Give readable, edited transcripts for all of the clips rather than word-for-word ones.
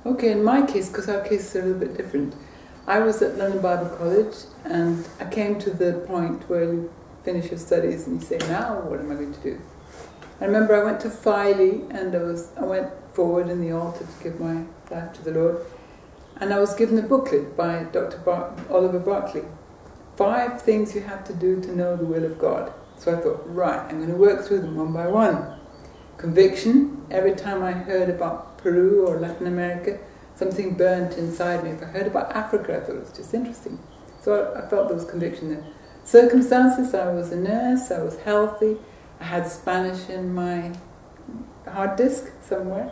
Okay, in my case, because our cases are a little bit different, I was at London Bible College and I came to the point where you finish your studies and you say, now what am I going to do? I remember I went to Filey and I went forward in the altar to give my life to the Lord, and I was given a booklet by Dr. Oliver Barclay. 5 things you have to do to know the will of God. So I thought, right, I'm going to work through them one by one. Conviction. Every time I heard about Peru or Latin America, something burnt inside me. If I heard about Africa, I thought it was just interesting. So I felt there was conviction there. Circumstances. I was a nurse, I was healthy, I had Spanish in my hard disk somewhere.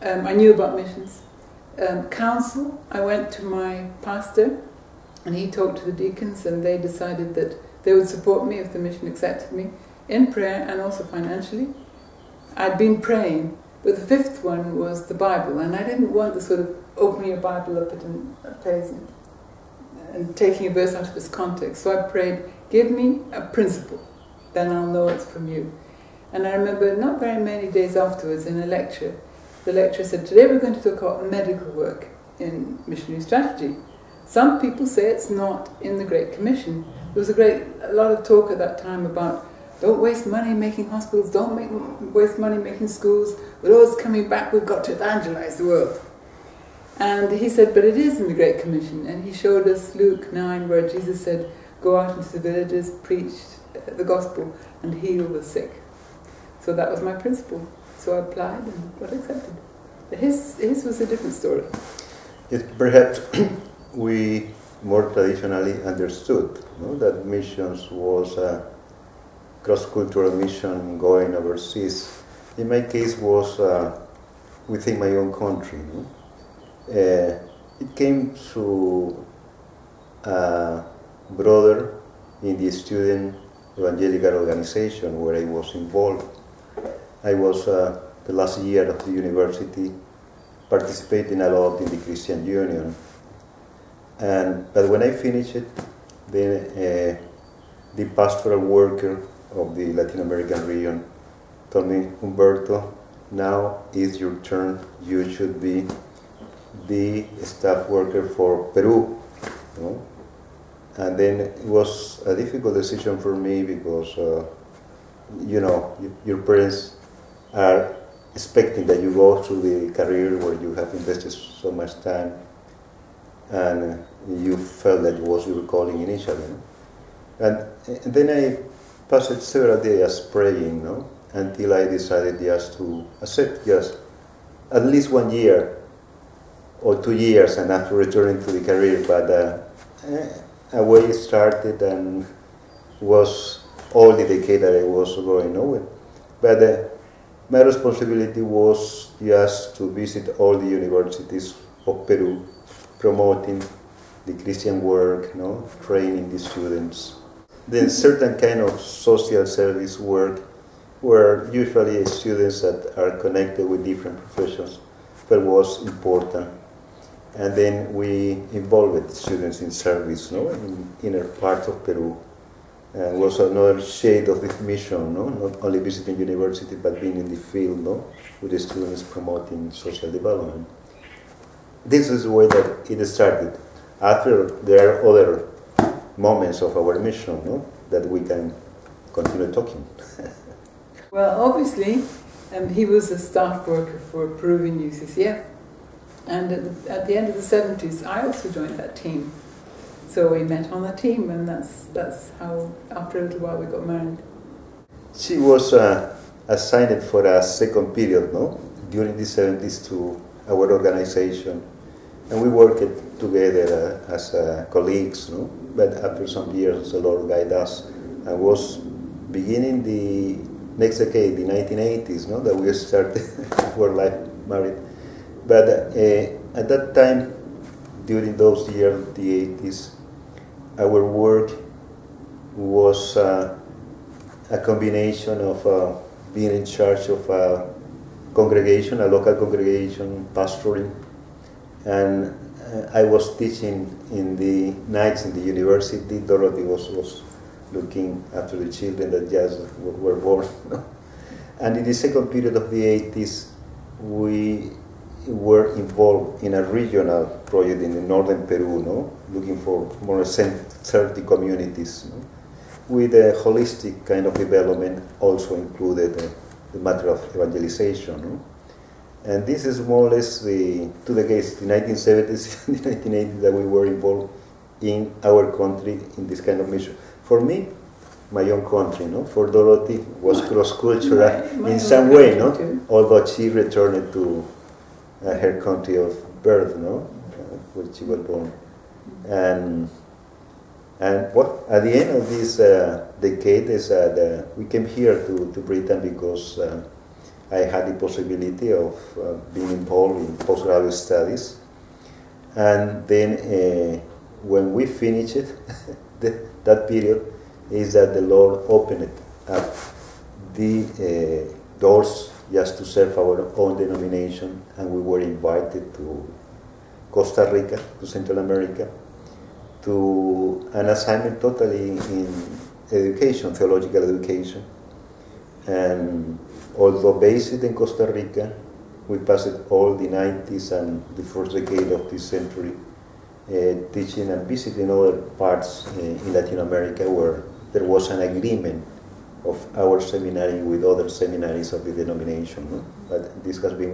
I knew about missions. Counsel. I went to my pastor and he talked to the deacons and they decided that they would support me if the mission accepted me in prayer and also financially. I'd been praying, but the 5th one was the Bible, and I didn't want the sort of opening your Bible up at a place and taking a verse out of its context. So I prayed, give me a principle, then I'll know it's from you. And I remember not very many days afterwards in a lecture, the lecturer said, today we're going to talk about medical work in missionary strategy. Some people say it's not in the Great Commission. There was a lot of talk at that time about don't waste money making hospitals, don't waste money making schools, with all this coming back we've got to evangelize the world. And he said, but it is in the Great Commission, and he showed us Luke 9 where Jesus said, go out into the villages, preach the gospel and heal the sick. So that was my principle. So I applied and got accepted. But his was a different story. Yes, perhaps we more traditionally understood, that missions was a cross-cultural mission going overseas. In my case was within my own country. It came through a brother in the student evangelical organization where I was involved. I was the last year of the university participating a lot in the Christian Union. But when I finished it, then the pastoral worker of the Latin American region told me, Humberto, now is your turn. You should be the staff worker for Peru. And then it was a difficult decision for me because, your parents are expecting that you go through the career where you have invested so much time and you felt that it was your calling initially. And then I passed several days praying, until I decided just to accept just at least 1 year or 2 years and after returning to the career. But a way it started and was all the decade that I was going nowhere. But my responsibility was just to visit all the universities of Peru, promoting the Christian work, training the students. Then certain kind of social service work where usually students that are connected with different professions, but was important. And then we involved students in service, in inner part of Peru. And was another shade of this mission, not only visiting university, but being in the field, with the students promoting social development. This is the way that it started. After, there are other moments of our mission, that we can continue talking. Well, obviously, he was a staff worker for Peruvian UCCF. And at the end of the 70s, I also joined that team. So we met on the team, and that's how, after a little while, we got married. She was assigned for a second period, during the 70s to our organization. And we worked together as colleagues, but after some years, the Lord guided us. I was beginning the next decade, the 1980s, that we started our life married. But at that time, during those years, the 80s, our work was a combination of being in charge of a congregation, a local congregation, pastoring, and I was teaching in the nights in the university. Dorothy was looking after the children that just were born. And in the second period of the 80s, we were involved in a regional project in the northern Peru, no? Looking for more than 30 communities, no? With a holistic kind of development also included the matter of evangelization. No? And this is more or less the case, the 1970s and the 1980s that we were involved in our country in this kind of mission. For me, my own country, no? For Dorothy was cross-cultural in some way, no? Too. Although she returned to her country of birth, no? Where she was born. And what at the end of this decade is that we came here to Britain because I had the possibility of being involved in postgraduate studies. And then when we finished it, that period, is that the Lord opened up the doors just to serve our own denomination, and we were invited to Costa Rica, to Central America, to an assignment totally in education, theological education. And although based in Costa Rica, we passed all the 90s and the first decade of this century teaching and visiting other parts in Latin America where there was an agreement of our seminary with other seminaries of the denomination. No? But this has been